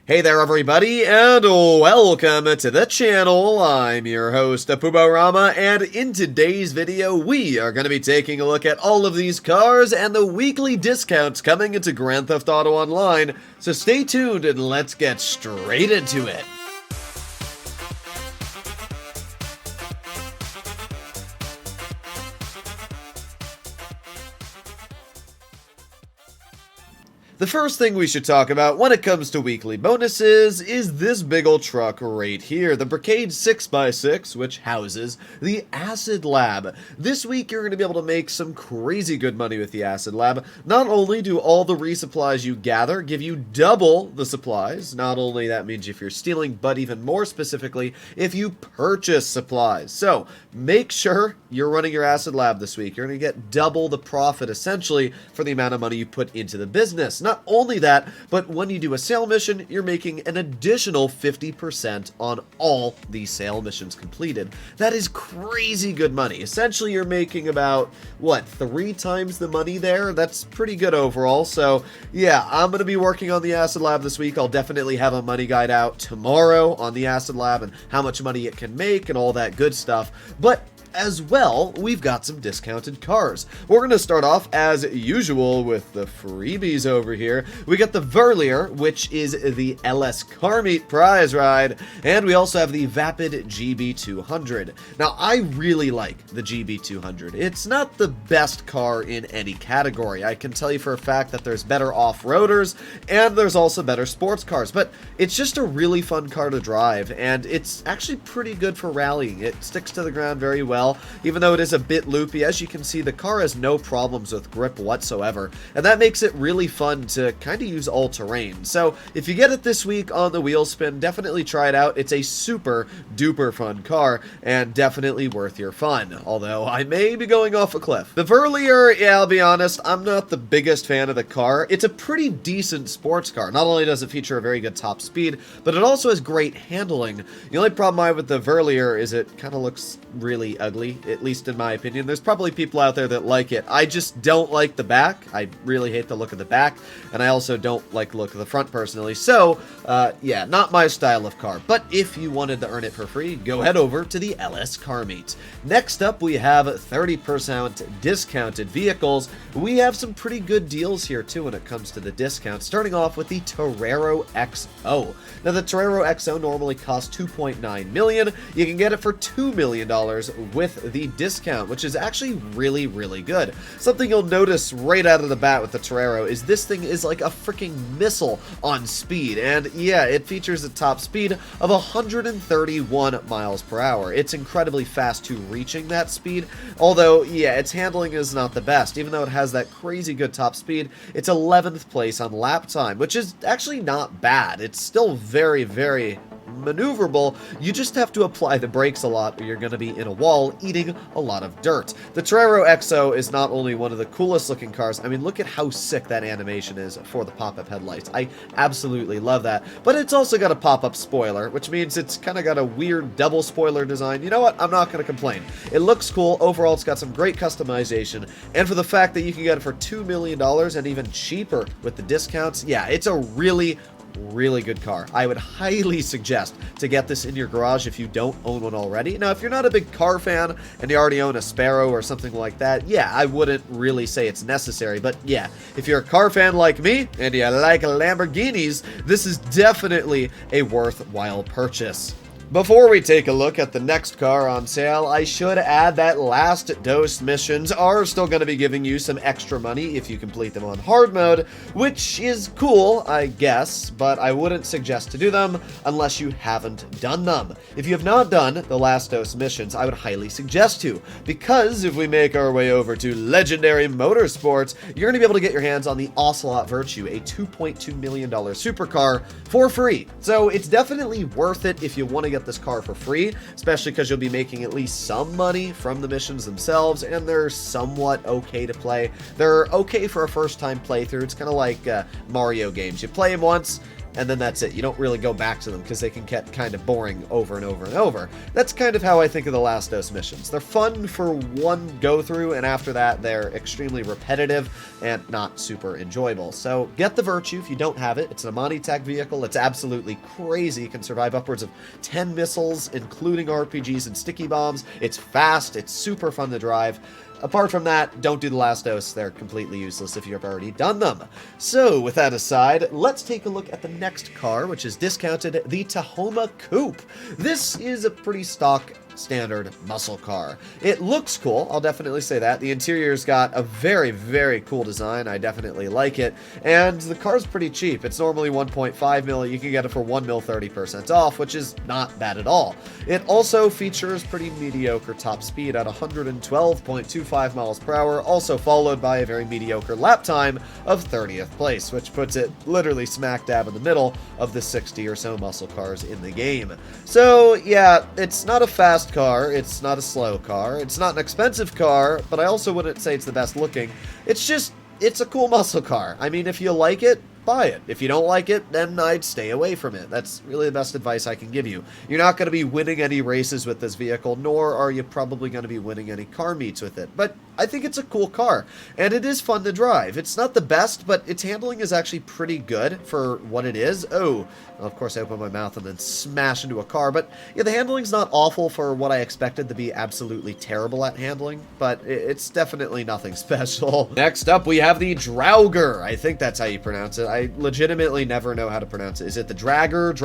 Hey there everybody, and welcome to the channel. I'm your host, Rama, and in today's video, we are going to be taking a look at all of these cars and the weekly discounts coming into Grand Theft Auto Online, so stay tuned and let's get straight into it. The first thing we should talk about when it comes to weekly bonuses is this big ol' truck right here, the Brigade 6x6, which houses the Acid Lab. This week you're going to be able to make some crazy good money with the Acid Lab. Not only do all the resupplies you gather give you double the supplies, not only that means if you're stealing, but even more specifically, if you purchase supplies. So make sure you're running your Acid Lab this week. You're going to get double the profit essentially for the amount of money you put into the business. Not only that, but when you do a sale mission, you're making an additional 50% on all these sale missions completed. That is crazy good money. Essentially, you're making about, what, 3 times the money there? That's pretty good overall. So, yeah, I'm going to be working on the Acid Lab this week. I'll definitely have a money guide out tomorrow on the Acid Lab and how much money it can make and all that good stuff. But as well, we've got some discounted cars. We're going to start off, as usual, with the freebies over here. We got the Verlier, which is the LS Car Meet prize ride, and we also have the Vapid GB200. Now, I really like the GB200. It's not the best car in any category. I can tell you for a fact that there's better off-roaders, and there's also better sports cars, but it's just a really fun car to drive, and it's actually pretty good for rallying. It sticks to the ground very well. Even though it is a bit loopy, as you can see, the car has no problems with grip whatsoever, and that makes it really fun to kind of use all terrain. So if you get it this week on the wheel spin, definitely try it out. It's a super duper fun car and definitely worth your fun, although I may be going off a cliff. The Verlier, yeah, I'll be honest, I'm not the biggest fan of the car. It's a pretty decent sports car. Not only does it feature a very good top speed, but it also has great handling. The only problem I have with the Verlier is it kind of looks really ugly, at least in my opinion. There's probably people out there that like it. I just don't like the back. I really hate the look of the back, and I also don't like the look of the front personally. So, yeah, not my style of car. But if you wanted to earn it for free, go head over to the LS Car Meet. Next up, we have 30% discounted vehicles. We have some pretty good deals here too when it comes to the discounts, starting off with the Torero XO. Now, the Torero XO normally costs $2.9 million. You can get it for $2 million with the discount, which is actually really, really good. Something you'll notice right out of the bat with the Torero is this thing is like a freaking missile on speed, and yeah, it features a top speed of 131 miles per hour. It's incredibly fast to reaching that speed, although, yeah, its handling is not the best. Even though it has that crazy good top speed, it's 11th place on lap time, which is actually not bad. It's still very, very maneuverable. You just have to apply the brakes a lot or you're going to be in a wall eating a lot of dirt. The Torero XO is not only one of the coolest looking cars, I mean, look at how sick that animation is for the pop-up headlights. I absolutely love that. But it's also got a pop-up spoiler, which means it's kind of got a weird double spoiler design. You know what? I'm not going to complain. It looks cool. Overall, it's got some great customization. And for the fact that you can get it for $2 million and even cheaper with the discounts, yeah, it's a really good car. I would highly suggest to get this in your garage if you don't own one already. Now, if you're not a big car fan and you already own a Sparrow or something like that, yeah, I wouldn't really say it's necessary. But yeah, if you're a car fan like me and you like Lamborghinis, this is definitely a worthwhile purchase. Before we take a look at the next car on sale, I should add that last dose missions are still going to be giving you some extra money if you complete them on hard mode, which is cool, I guess, but I wouldn't suggest to do them unless you haven't done them. If you have not done the last dose missions, I would highly suggest to, because if we make our way over to Legendary Motorsports, you're going to be able to get your hands on the Ocelot Virtue, a $2.2 million supercar, for free. So it's definitely worth it if you want to get this car for free, especially because you'll be making at least some money from the missions themselves, and they're somewhat okay to play. They're okay for a first-time playthrough. It's kind of like Mario games. You play them once, and then that's it. You don't really go back to them because they can get kind of boring over and over and over. That's kind of how I think of the Lastos missions. They're fun for one go-through, and after that, they're extremely repetitive and not super enjoyable. So get the Virtue if you don't have it. It's an Amani Tech vehicle. It's absolutely crazy. It can survive upwards of 10 missiles, including RPGs and sticky bombs. It's fast. It's super fun to drive. Apart from that, don't do the Lastos. They're completely useless if you've already done them. So, with that aside, let's take a look at the next car, which is discounted, the Tahoma Coupe. This is a pretty stock standard muscle car. It looks cool, I'll definitely say that. The interior's got a very, very cool design. I definitely like it. And the car's pretty cheap. It's normally 1.5 mil. You can get it for 1 mil 30% off, which is not bad at all. It also features pretty mediocre top speed at 112.25 miles per hour, also followed by a very mediocre lap time of 30th place, which puts it literally smack dab in the middle of the 60 or so muscle cars in the game. So yeah, it's not a fast car, it's not a slow car, it's not an expensive car, but I also wouldn't say it's the best looking. It's a cool muscle car. I mean, if you like it, buy it. If you don't like it, then I'd stay away from it. That's really the best advice I can give you. You're not going to be winning any races with this vehicle, nor are you probably going to be winning any car meets with it. But I think it's a cool car, and it is fun to drive. It's not the best, but its handling is actually pretty good for what it is. Oh, well, of course I open my mouth and then smash into a car, but yeah, the handling's not awful for what I expected to be absolutely terrible at handling, but it's definitely nothing special. Next up, we have the Draugur. I think that's how you pronounce it. I legitimately never know how to pronounce it. Is it the Draugur?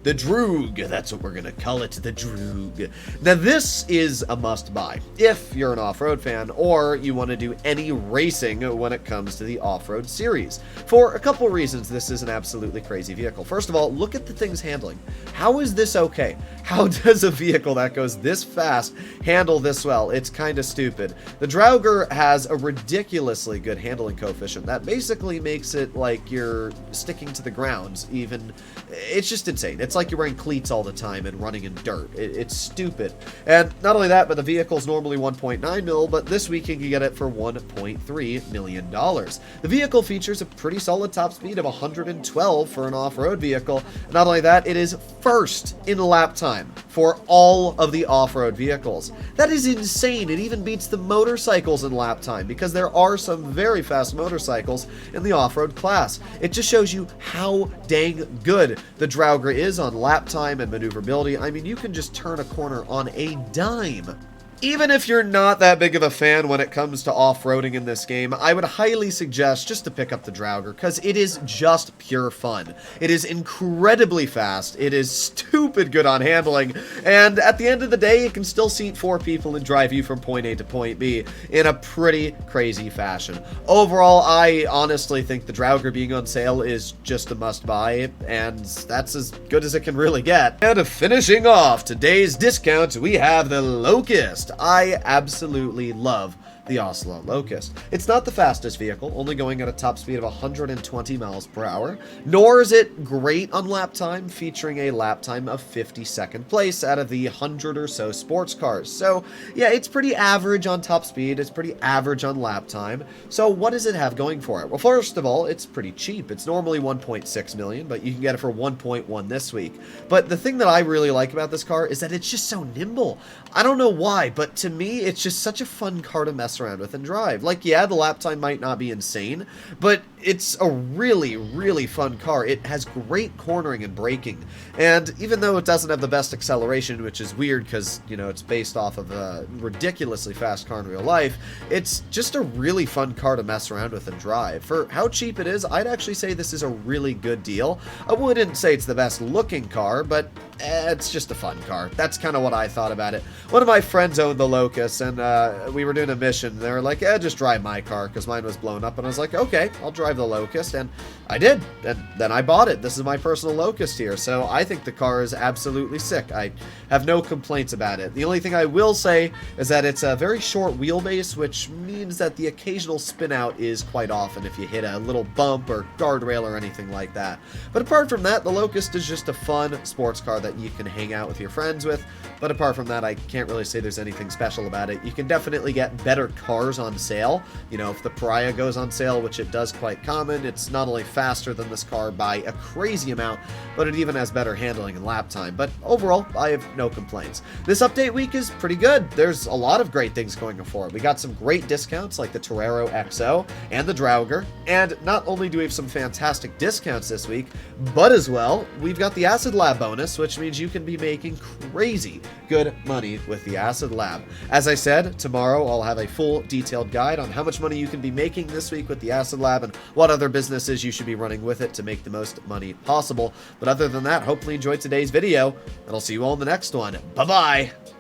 The Droog. That's what we're gonna call it, the Droog. Now this is a must-buy if you're an off-road fan, or you want to do any racing when it comes to the off-road series. For a couple reasons, this is an absolutely crazy vehicle. First of all, look at the thing's handling. How is this okay? How does a vehicle that goes this fast handle this well? It's kind of stupid. The Draugur has a ridiculously good handling coefficient that basically makes it like you're sticking to the ground. Even, it's just insane. It's like you're wearing cleats all the time and running in dirt. It's stupid. And not only that, but the vehicle's normally 1.9 mil, but this week you can get it for $1.3 million. The vehicle features a pretty solid top speed of 112 for an off-road vehicle. Not only that, it is first in lap time for all of the off-road vehicles. That is insane. It even beats the motorcycles in lap time, because there are some very fast motorcycles in the off-road class. It just shows you how dang good the Draugur is on lap time and maneuverability. I mean, you can just turn a corner on a dime. Even if you're not that big of a fan when it comes to off-roading in this game, I would highly suggest just to pick up the Draugur, because it is just pure fun. It is incredibly fast, it is stupid good on handling, and at the end of the day, it can still seat 4 people and drive you from point A to point B in a pretty crazy fashion. Overall, I honestly think the Draugur being on sale is just a must-buy, and that's as good as it can really get. And finishing off today's discount, we have the Locust. I absolutely love the Ocelot Locust. It's not the fastest vehicle, only going at a top speed of 120 miles per hour, nor is it great on lap time, featuring a lap time of 52nd place out of the 100 or so sports cars. So yeah, it's pretty average on top speed, it's pretty average on lap time. So what does it have going for it? Well, first of all, it's pretty cheap. It's normally 1.6 million, but you can get it for 1.1 this week. But the thing that I really like about this car is that it's just so nimble. I don't know why, but to me, it's just such a fun car to mess around with and drive. Like, yeah, the lap time might not be insane, but it's a really, really fun car. It has great cornering and braking, and even though it doesn't have the best acceleration, which is weird because, you know, it's based off of a ridiculously fast car in real life, it's just a really fun car to mess around with and drive. For how cheap it is, I'd actually say this is a really good deal. I wouldn't say it's the best looking car, but it's just a fun car. That's kind of what I thought about it. One of my friends owned the Locust, and we were doing a mission. They were like, just drive my car, because mine was blown up. And I was like, okay, I'll drive the Locust, and I did. And then I bought it. This is my personal Locust here, so I think the car is absolutely sick. I have no complaints about it. The only thing I will say is that it's a very short wheelbase, which means that the occasional spin out is quite often if you hit a little bump or guardrail or anything like that. But apart from that, the Locust is just a fun sports car that you can hang out with your friends with. But apart from that, I can't really say there's anything special about it. You can definitely get better cars on sale. You know, if the Pariah goes on sale, which it does quite quite common. It's not only faster than this car by a crazy amount, but it even has better handling and lap time. But overall, I have no complaints. This update week is pretty good. There's a lot of great things going for it. We got some great discounts like the Torero XO and the Draugur, and not only do we have some fantastic discounts this week, but as well, we've got the Acid Lab bonus, which means you can be making crazy good money with the Acid Lab. As I said, tomorrow I'll have a full detailed guide on how much money you can be making this week with the Acid Lab and what other businesses you should be running with it to make the most money possible. But other than that, hopefully you enjoyed today's video, and I'll see you all in the next one. Bye-bye!